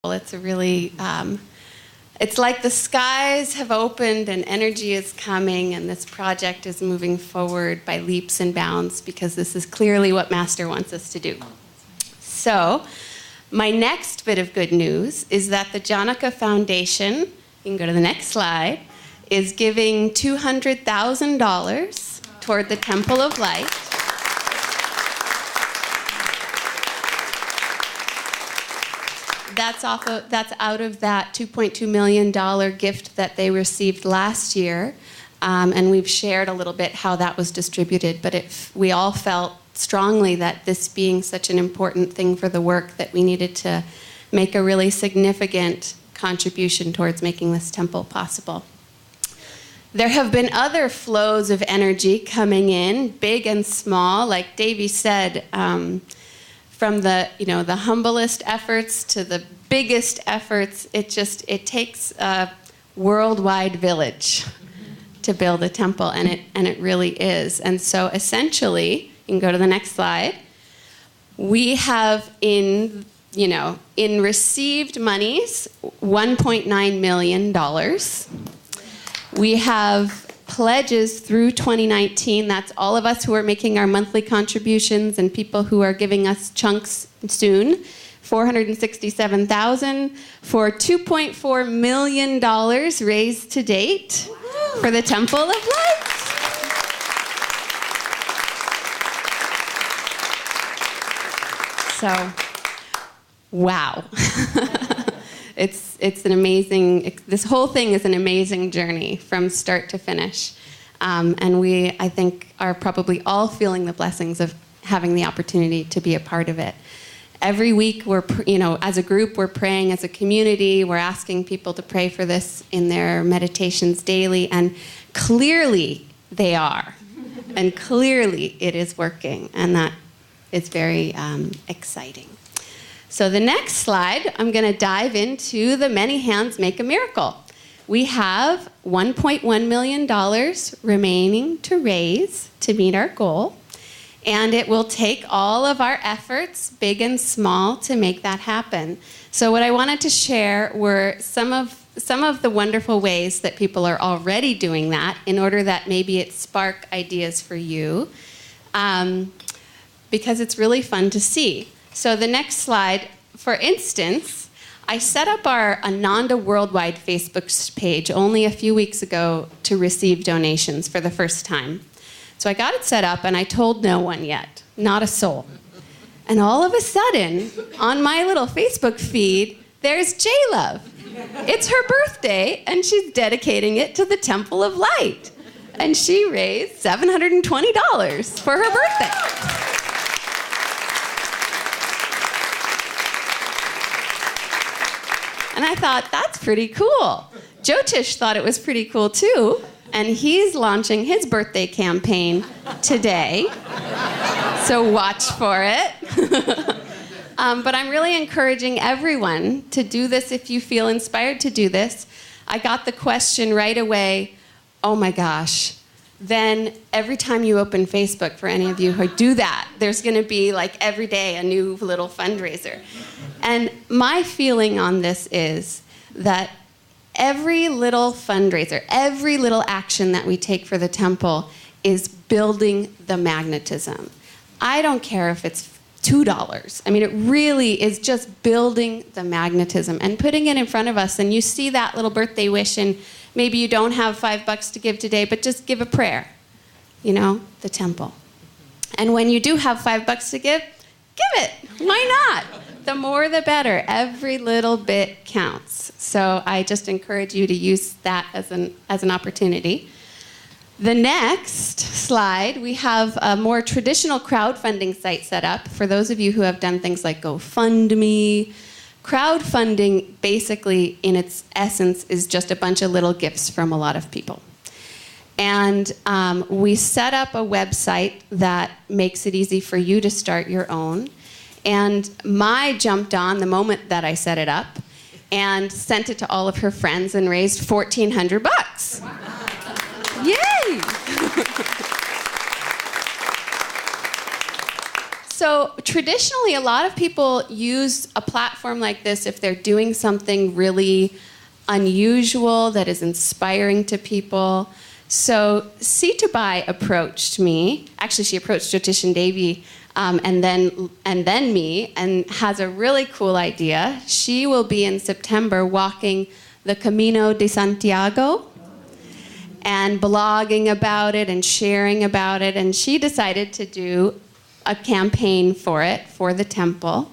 It's a really, it's like the skies have opened and energy is coming, and this project is moving forward by leaps and bounds because this is clearly what Master wants us to do. So, my next bit of good news is that the Janaka Foundation, you can go to the next slide, is giving $200,000 toward the Temple of Light. That's out of that $2.2 million gift that they received last year. And we've shared a little bit how that was distributed. But we all felt strongly that this being such an important thing for the work, that we needed to make a really significant contribution towards making this temple possible. There have been other flows of energy coming in, big and small. Like Davy said, from the humblest efforts to the biggest efforts, it takes a worldwide village to build a temple, and it really is. And so essentially, you can go to the next slide. We have in received monies $1.9 million. We have pledges through 2019. That's all of us who are making our monthly contributions and people who are giving us chunks soon. $467,000 for $2.4 million raised to date for the Temple of Light. So, wow. It's an amazing, this whole thing is an amazing journey from start to finish. And we, I think, are probably all feeling the blessings of having the opportunity to be a part of it. Every week, as a group, we're praying as a community. We're asking people to pray for this in their meditations daily. And clearly, they are. And clearly, it is working. And that is very exciting. So the next slide, I'm going to dive into the Many Hands Make a Miracle. We have $1.1 million remaining to raise to meet our goal. And it will take all of our efforts, big and small, to make that happen. So what I wanted to share were some of the wonderful ways that people are already doing that, in order that maybe it spark ideas for you, because it's really fun to see. So the next slide, for instance, I set up our Ananda Worldwide Facebook page only a few weeks ago to receive donations for the first time. So I got it set up, and I told no one yet, not a soul. And all of a sudden, on my little Facebook feed, there's J-Love. It's her birthday, and she's dedicating it to the Temple of Light. And she raised $720 for her birthday. And I thought, that's pretty cool. Jyotish thought it was pretty cool, too. And he's launching his birthday campaign today. So watch for it. But I'm really encouraging everyone to do this if you feel inspired to do this. I got the question right away, oh my gosh. Then every time you open Facebook, for any of you who do that, there's going to be like every day a new little fundraiser. And my feeling on this is that every little fundraiser, every little action that we take for the temple is building the magnetism. I don't care if it's $2. I mean, it really is just building the magnetism and putting it in front of us. And you see that little birthday wish, and maybe you don't have $5 to give today, but just give a prayer, the temple. And when you do have $5 to give it. Why not? The more the better. Every little bit counts. So I just encourage you to use that as an opportunity. The next slide, we have a more traditional crowdfunding site set up for those of you who have done things like GoFundMe. Crowdfunding, basically, in its essence, is just a bunch of little gifts from a lot of people. And we set up a website that makes it easy for you to start your own. And Mai jumped on the moment that I set it up and sent it to all of her friends and raised $1,400. Wow. Yay! So traditionally, a lot of people use a platform like this if they're doing something really unusual that is inspiring to people. So Sitabai approached me. Actually, she approached Jyotish and Devi, and then me, and has a really cool idea. She will be in September walking the Camino de Santiago and blogging about it and sharing about it. And she decided to do a campaign for it, for the temple.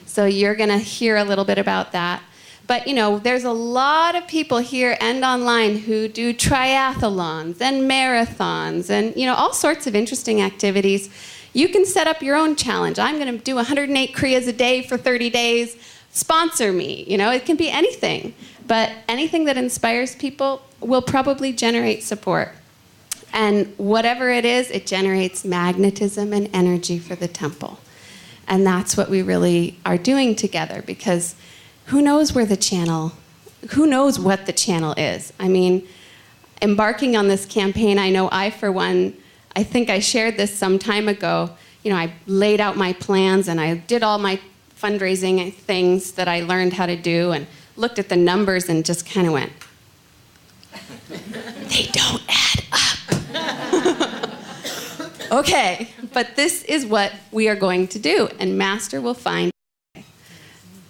So you're going to hear a little bit about that. But, you know, there's a lot of people here and online who do triathlons and marathons and, you know, all sorts of interesting activities. You can set up your own challenge. I'm going to do 108 Kriyas a day for 30 days. Sponsor me. You know, it can be anything. But anything that inspires people will probably generate support. And whatever it is, it generates magnetism and energy for the temple. And that's what we really are doing together, because who knows what the channel is? I mean, embarking on this campaign, I know for one, I think I shared this some time ago. You know, I laid out my plans and I did all my fundraising things that I learned how to do and looked at the numbers and just kind of went, they don't add up. Okay, but this is what we are going to do, and Master will find a way.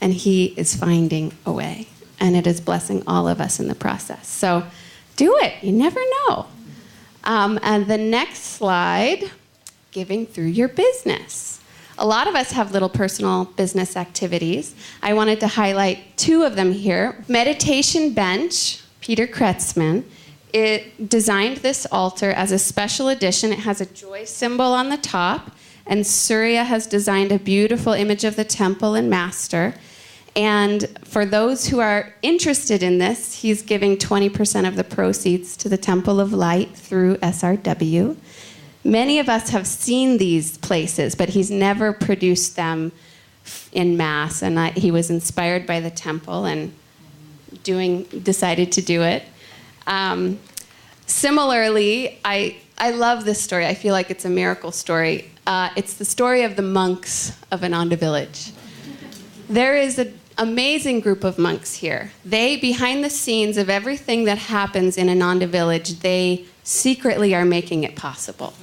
And he is finding a way, and it is blessing all of us in the process. So do it. You never know. And the next slide, giving through your business. A lot of us have little personal business activities. I wanted to highlight two of them here. Meditation Bench, Peter Kretzmann, it designed this altar as a special edition. It has a joy symbol on the top, and Surya has designed a beautiful image of the temple and Master. And for those who are interested in this, he's giving 20% of the proceeds to the Temple of Light through SRW. Many of us have seen these places, but he's never produced them in mass. And he was inspired by the temple and decided to do it. Similarly, I love this story. I feel like it's a miracle story. It's the story of the monks of Ananda village. There is an amazing group of monks here. They, behind the scenes of everything that happens in Ananda village, they secretly are making it possible.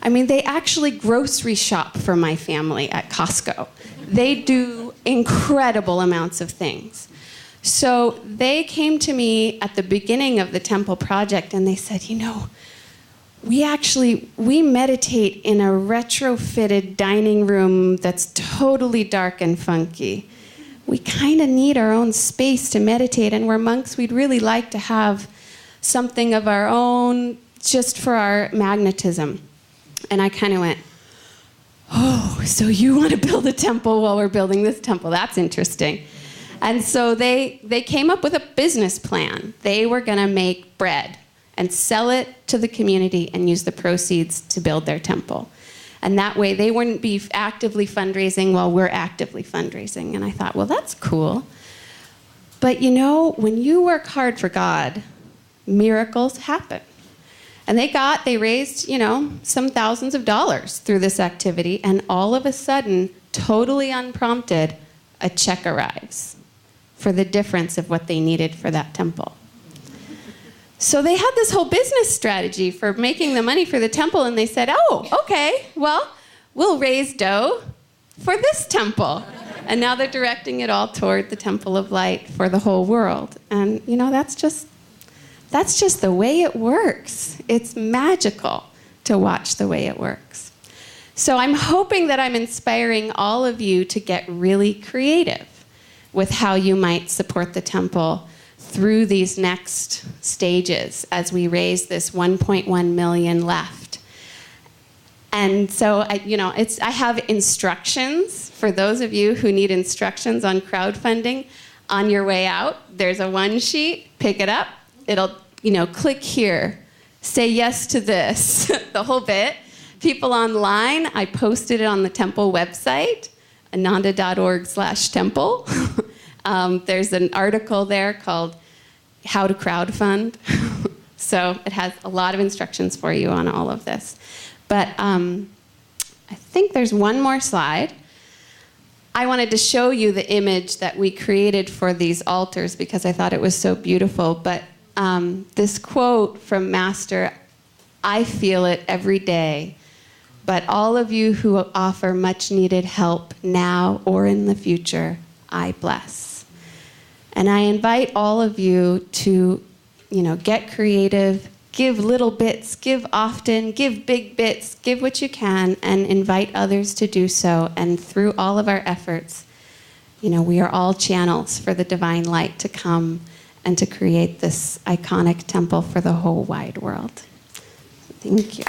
I mean, they actually grocery shop for my family at Costco. They do incredible amounts of things. So they came to me at the beginning of the temple project and they said, you know, we meditate in a retrofitted dining room that's totally dark and funky. We kind of need our own space to meditate, and we're monks. We'd really like to have something of our own just for our magnetism. And I kind of went, oh, so you want to build a temple while we're building this temple? That's interesting. And so they came up with a business plan. They were going to make bread and sell it to the community and use the proceeds to build their temple. And that way they wouldn't be actively fundraising while we're actively fundraising. And I thought, well, that's cool. But you know, when you work hard for God, miracles happen. And they raised, you know, some thousands of dollars through this activity, and all of a sudden, totally unprompted, a check arrives for the difference of what they needed for that temple. So they had this whole business strategy for making the money for the temple, and they said, oh, okay, well, we'll raise dough for this temple. And now they're directing it all toward the Temple of Light for the whole world. And, you know, that's just the way it works. It's magical to watch the way it works. So I'm hoping that I'm inspiring all of you to get really creative with how you might support the temple through these next stages as we raise this 1.1 million left. And so, I have instructions for those of you who need instructions on crowdfunding. On your way out, there's a one sheet, pick it up. It'll, click here, say yes to this, the whole bit. People online, I posted it on the temple website, ananda.org/temple. There's an article there called How to Crowdfund. So it has a lot of instructions for you on all of this. But I think there's one more slide. I wanted to show you the image that we created for these altars because I thought it was so beautiful. But this quote from Master, I feel it every day, but all of you who offer much needed help now or in the future, I bless. And I invite all of you to, get creative, give little bits, give often, give big bits, give what you can, and invite others to do so. And through all of our efforts, we are all channels for the divine light to come and to create this iconic temple for the whole wide world. Thank you.